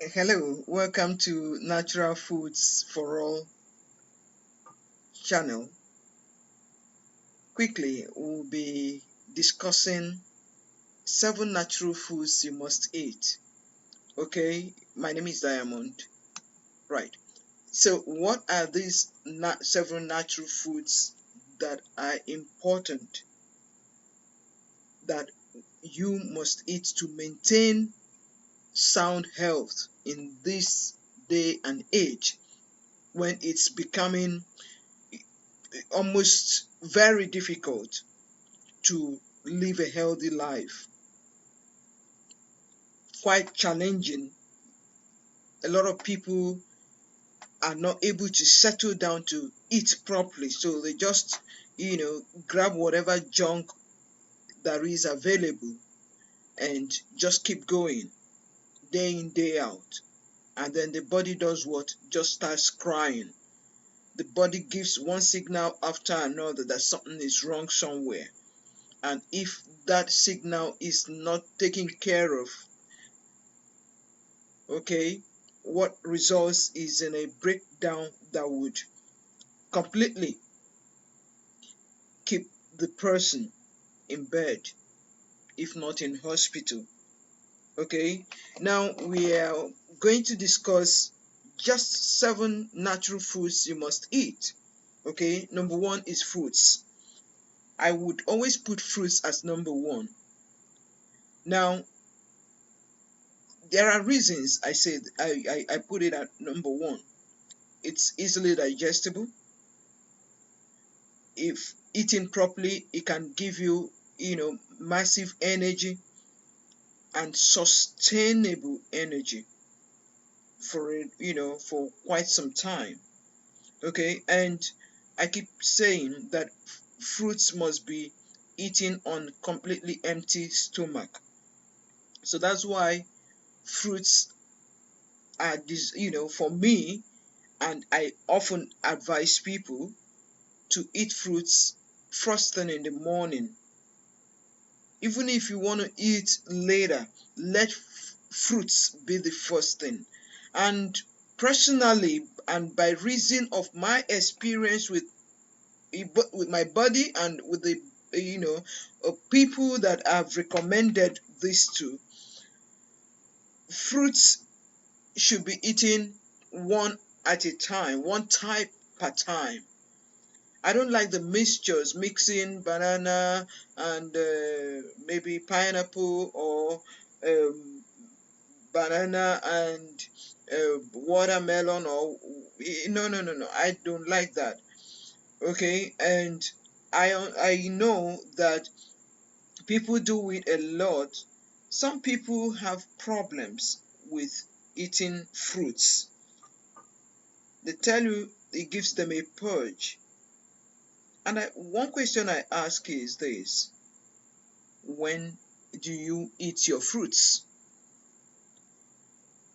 Hello, welcome to Natural Foods for All channel. Quickly, we'll be discussing 7 natural foods you must eat. Okay, my name is Diamond. Right. So, what are these 7 natural foods that are important that you must eat to maintain sound health in this day and age when it's becoming almost very difficult to live a healthy life? Quite challenging. A lot of people are not able to settle down to eat properly, so they just, grab whatever junk that is available and just keep going day in, day out. And then the body does what? Just starts crying. The body gives one signal after another that something is wrong somewhere. And if that signal is not taken care of, okay, what results is in a breakdown that would completely keep the person in bed, if not in hospital. Okay, now we are going to discuss just 7 natural foods you must eat. Okay, number one is fruits. I would always put fruits as number one. Now, there are reasons I said I put it at number one. It's easily digestible. If eaten properly, it can give you, massive energy and sustainable energy for it, for quite some time. Okay, and I keep saying that fruits must be eaten on completely empty stomach. So that's why fruits are this, for me, and I often advise people to eat fruits first thing in the morning. Even if you want to eat later, let fruits be the first thing. And personally, and by reason of my experience with my body and with the people that have recommended this to, fruits should be eaten one at a time, one type per time. I don't like the mixtures, mixing banana and maybe pineapple, or um, banana and watermelon, or no. I don't like that. Okay, and I know that people do it a lot. Some people have problems with eating fruits. They tell you it gives them a purge. And one question I ask is this: when do you eat your fruits?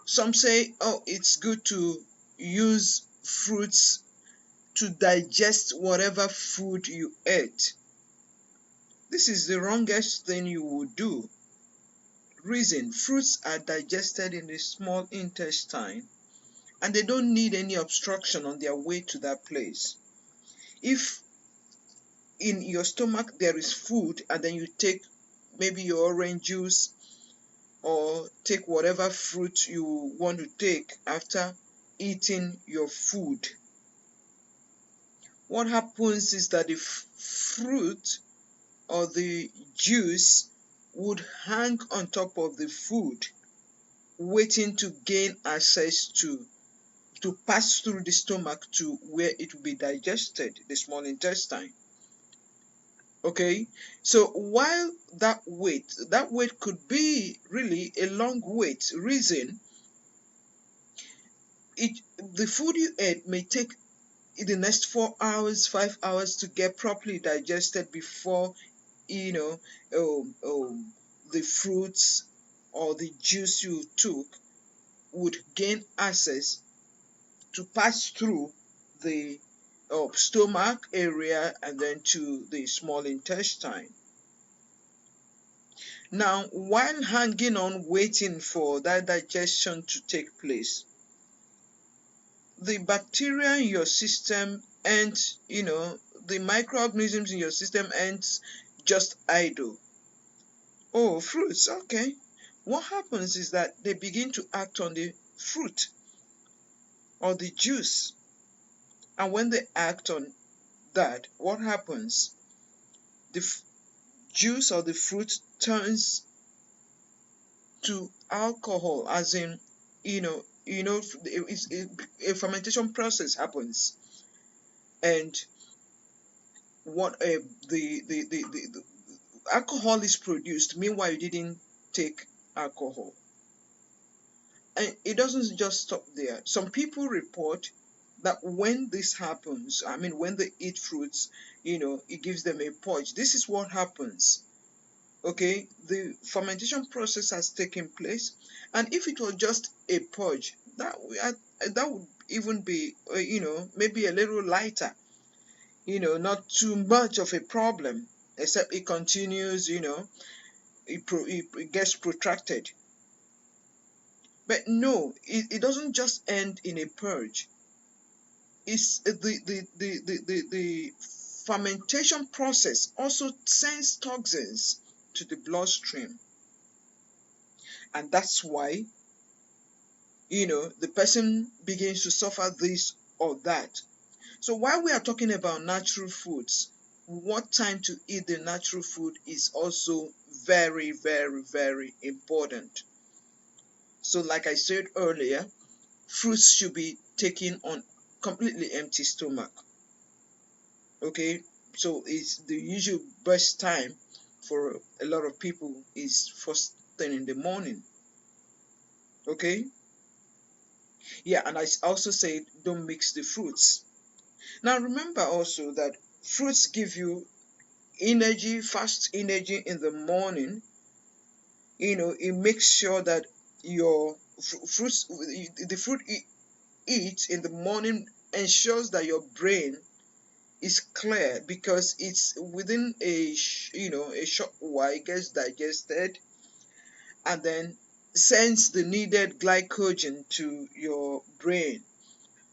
Some say, oh, it's good to use fruits to digest whatever food you ate. This is the wrongest thing you would do. Reason: fruits are digested in the small intestine and they don't need any obstruction on their way to that place. If in your stomach there is food and then you take maybe your orange juice or take whatever fruit you want to take after eating your food, what happens is that the fruit or the juice would hang on top of the food, waiting to gain access to pass through the stomach to where it will be digested, the small intestine. Okay, so while that wait could be really a long wait. Reason: it the food you ate may take in the next 4 hours, 5 hours to get properly digested before you know the fruits or the juice you took would gain access to pass through the stomach area and then to the small intestine. Now, while hanging on waiting for that digestion to take place, the bacteria in your system and the microorganisms in your system ain't just idle. Oh, fruits, okay. What happens is that they begin to act on the fruit or the juice. And when they act on that, what happens? The juice or the fruit turns to alcohol, as in, a fermentation process happens, and what the alcohol is produced. Meanwhile, you didn't take alcohol, and it doesn't just stop there. Some people report that when this happens, I mean, when they eat fruits, it gives them a purge. This is what happens. Okay, the fermentation process has taken place, and if it was just a purge, that would even be maybe a little lighter, not too much of a problem, except it continues, it gets protracted. But no, it doesn't just end in a purge. It's the fermentation process also sends toxins to the bloodstream, and that's why the person begins to suffer this or that. So while we are talking about natural foods, what time to eat the natural food is also very, very, very important. So like I said earlier, fruits should be taken on completely empty stomach. Okay, so it's the usual best time for a lot of people is first thing in the morning. Okay, yeah, and I also said don't mix the fruits. Now remember also that fruits give you energy, fast energy in the morning. It makes sure that your fruits, the fruit you eat in the morning ensures that your brain is clear, because it's within a short while it gets digested and then sends the needed glycogen to your brain.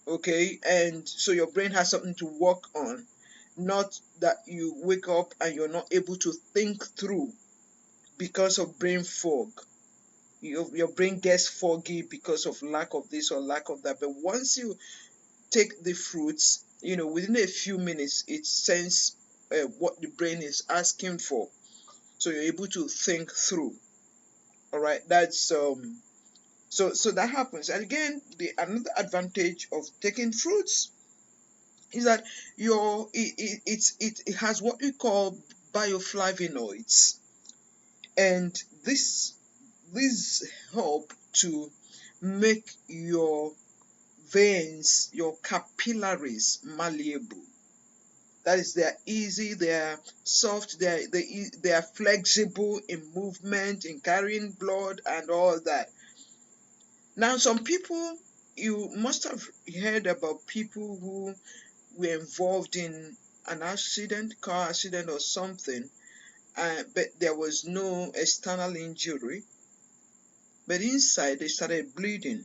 Okay, and so your brain has something to work on, not that you wake up and you're not able to think through because of brain fog. Your brain gets foggy because of lack of this or lack of that. But once you take the fruits, within a few minutes it sends what the brain is asking for, so you're able to think through. All right, that's so that happens. And again, the another advantage of taking fruits is that it has what we call bioflavonoids, and this help to make your veins, your capillaries malleable. That is, they're easy, they're soft, they are flexible in movement, in carrying blood, and all that. Now, some people, you must have heard about people who were involved in an accident, car accident or something, but there was no external injury, but inside they started bleeding,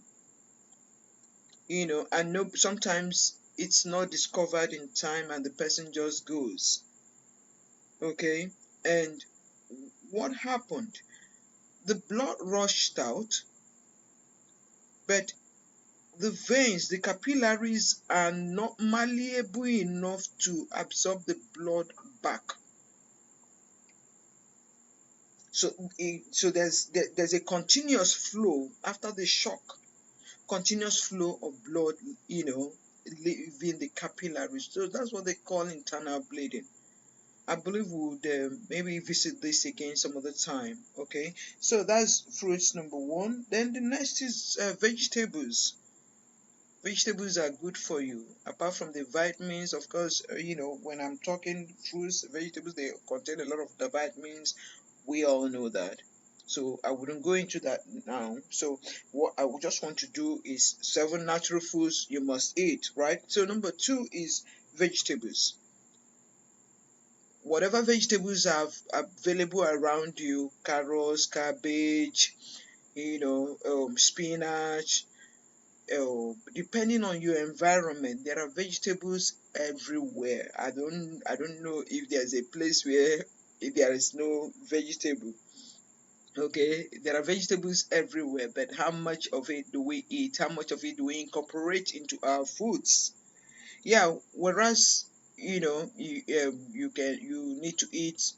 and no, sometimes it's not discovered in time and the person just goes. Okay, and what happened? The blood rushed out, but the veins, the capillaries are not malleable enough to absorb the blood back. So, there's a continuous flow after the shock, continuous flow of blood, leaving the capillaries. So that's what they call internal bleeding. I believe we would maybe visit this again some other time. Okay, so that's fruits number one. Then the next is vegetables. Vegetables are good for you. Apart from the vitamins, of course, when I'm talking fruits, vegetables, they contain a lot of the vitamins. We all know that. So I wouldn't go into that now. So what I would just want to do is 7 natural foods you must eat, right? So number 2 is vegetables. whatever vegetables are available around you, carrots, cabbage, spinach, depending on your environment, there are vegetables everywhere. I don't know if there's a place where there is no vegetable. Okay, there are vegetables everywhere, but how much of it do we eat? How much of it do we incorporate into our foods? Yeah, whereas you need to eat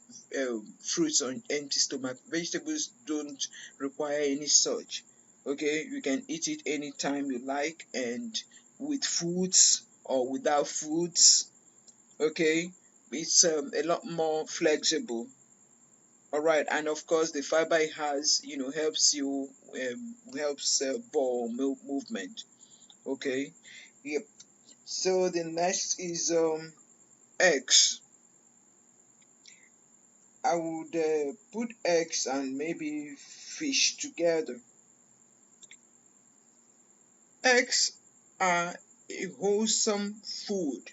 fruits on empty stomach. Vegetables don't require any such. Okay, you can eat it anytime you like, and with foods or without foods. Okay, it's a lot more flexible. All right, and of course the fiber it has, helps you helps bowel movement. Okay, yep. So the next is eggs. I would put eggs and maybe fish together. Eggs are a wholesome food,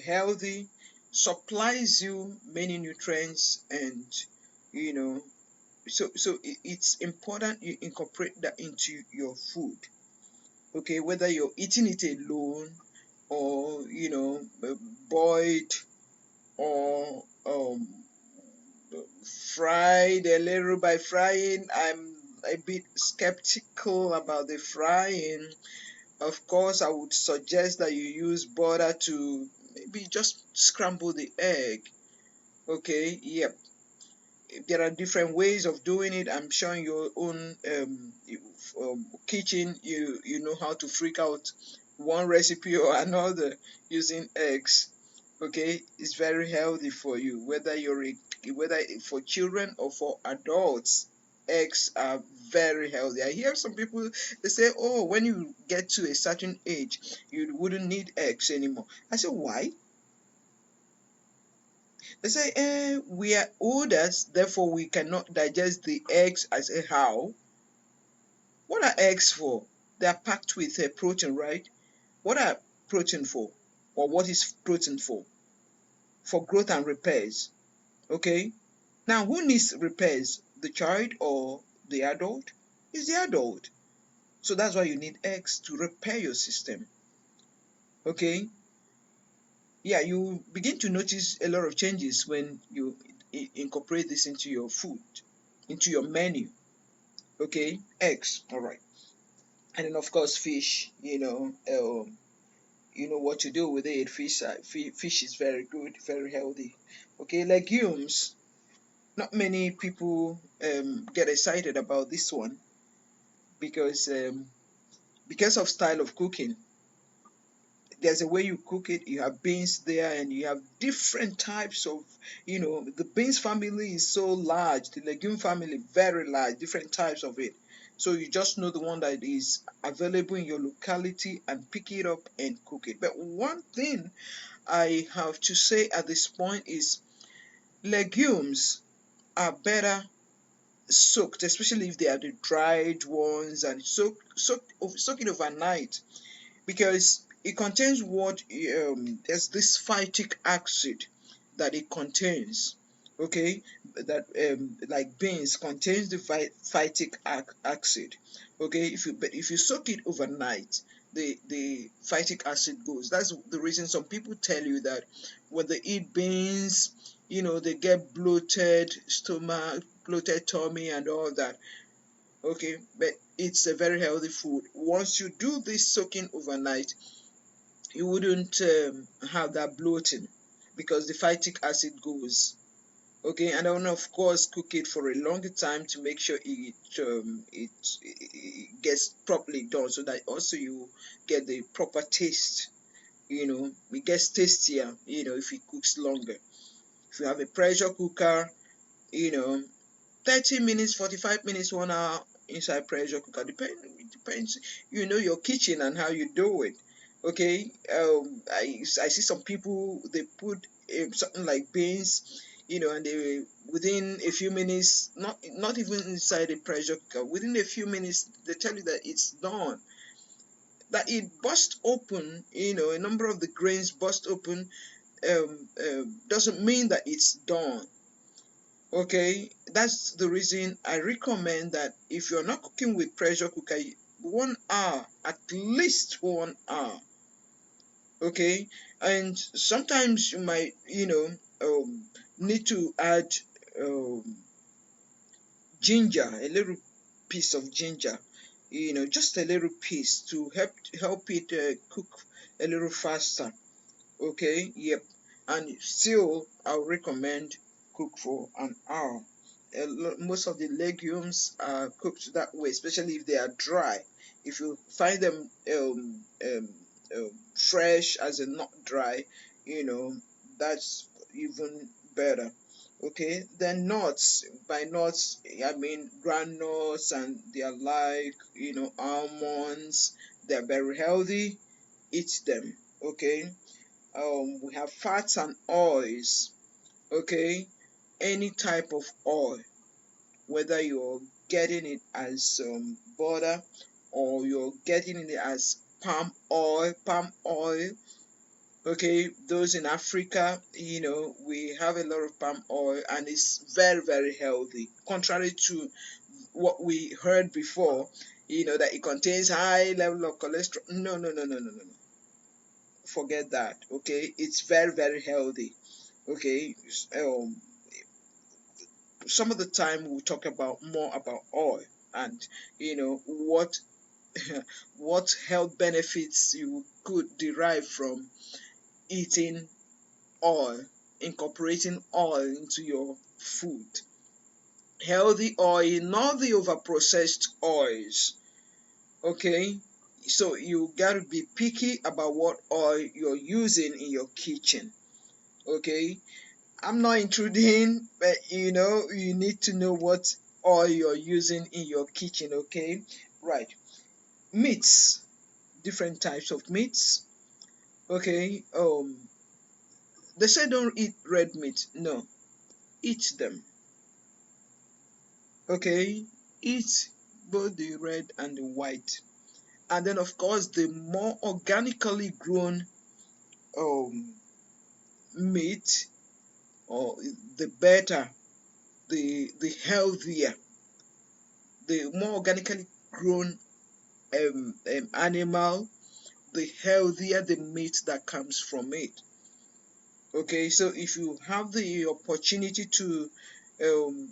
healthy, supplies you many nutrients, and you know so it's important you incorporate that into your food. Okay, whether you're eating it alone, or boiled, or fried a little. By frying, I'm a bit skeptical about the frying. Of course, I would suggest that you use butter to maybe just scramble the egg. Okay, yep. There are different ways of doing it. I'm sure in your own kitchen, you know how to freak out one recipe or another using eggs. Okay, it's very healthy for you, whether for children or for adults. Eggs are very healthy. I hear some people, they say, oh, when you get to a certain age, you wouldn't need eggs anymore. I say, why? They say, we are older, therefore we cannot digest the eggs. I say, how? What are eggs for? They are packed with protein, right? What are protein for? Or what is protein for? For growth and repairs. Okay? Now, who needs repairs? The child or the adult? It's the adult. So that's why you need eggs to repair your system. Okay? Yeah, you begin to notice a lot of changes when you incorporate this into your food, into your menu. Okay? Eggs. All right. And then, of course, fish. You know what to do with it. Fish is very good, very healthy. Okay? Legumes. Not many people get excited about this one because of style of cooking. There's a way you cook it. You have beans there, and you have different types of, the beans family is so large, the legume family very large, different types of it. So you just know the one that is available in your locality and pick it up and cook it. But one thing I have to say at this point is legumes are better soaked, especially if they are the dried ones, and soak it overnight, because it contains there's this phytic acid that it contains. Okay, that like beans contains the phytic acid. Okay, if you soak it overnight, the phytic acid goes. That's the reason some people tell you that when they eat beans, they get bloated stomach, bloated tummy, and all that. Okay, but it's a very healthy food. Once you do this soaking overnight, you wouldn't have that bloating, because the phytic acid goes. Okay, and then of course cook it for a longer time to make sure it gets properly done, so that also you get the proper taste. It gets tastier, if it cooks longer. If you have a pressure cooker, you know 30 minutes, 45 minutes, 1 hour inside pressure cooker. It depends, your kitchen and how you do it. Okay, I see some people, they put something like beans, and they, within a few minutes, not even inside a pressure cooker, within a few minutes they tell you that it's done, that it burst open. A number of the grains burst open. doesn't mean that it's done. Okay, that's the reason I recommend that if you're not cooking with pressure cooker, 1 hour, at least 1 hour. Okay, and sometimes you might, need to add um, ginger, a little piece of ginger, just a little piece to help it cook a little faster. Okay, yep. And still, I'll recommend cook for an hour. Most of the legumes are cooked that way, especially if they are dry. If you find them fresh as in not dry, you know, that's even better. Okay, then nuts. By nuts, I mean granules and they are like, almonds. They're very healthy. Eat them. Okay, we have fats and oils. Okay, any type of oil, whether you're getting it as butter or you're getting it as palm oil. Okay, those in Africa, we have a lot of palm oil and it's very, very healthy, contrary to what we heard before, that it contains high level of cholesterol. No, no, no, no, no, no, no. Forget that. Okay, it's very, very healthy. Okay, some of the time we'll talk about more about oil and what what health benefits you could derive from eating oil, incorporating oil into your food. Healthy oil, not the overprocessed oils. Okay, so you gotta be picky about what oil you're using in your kitchen. Okay, I'm not intruding, but you need to know what oil you're using in your kitchen. Okay, right. Meats, different types of meats. Okay, they say don't eat red meat. No, eat them. Okay, eat both the red and the white. And then of course the more organically grown um meat, or the better, the healthier. The more organically grown animal, the healthier the meat that comes from it. Okay, so if you have the opportunity um,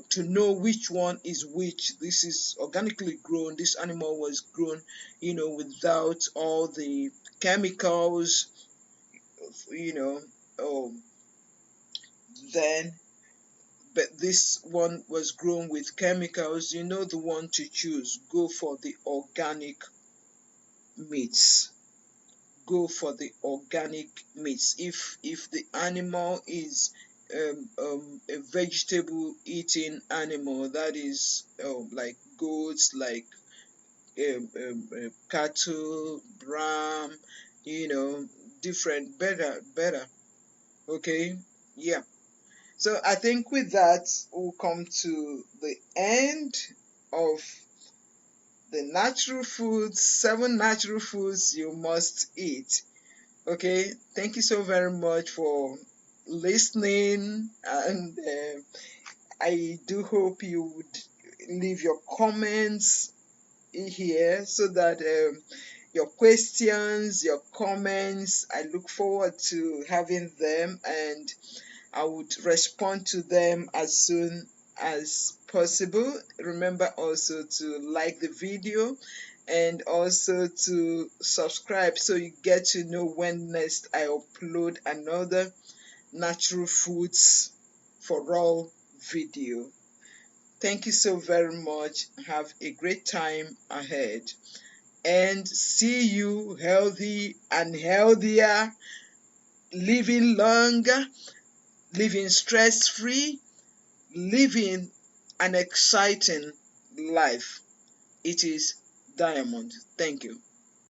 to know which one is which, this is organically grown, this animal was grown, without all the chemicals, you know, um, then, but this one was grown with chemicals, you know the one to choose. Go for the organic meats. Go for the organic meats. If the animal is a vegetable eating animal, that is like goats, like cattle, ram, different, better. Okay, yeah. So I think with that we'll come to the end of the natural foods, 7 natural foods you must eat. Okay, thank you so very much for listening, and I do hope you would leave your comments here so that your questions, your comments, I look forward to having them and I would respond to them as soon as possible. Remember also to like the video and also to subscribe so you get to know when next I upload another natural foods for all video. Thank you so very much. Have a great time ahead and see you healthy and healthier, living longer, living stress free, living an exciting life. It is Diamond. Thank you.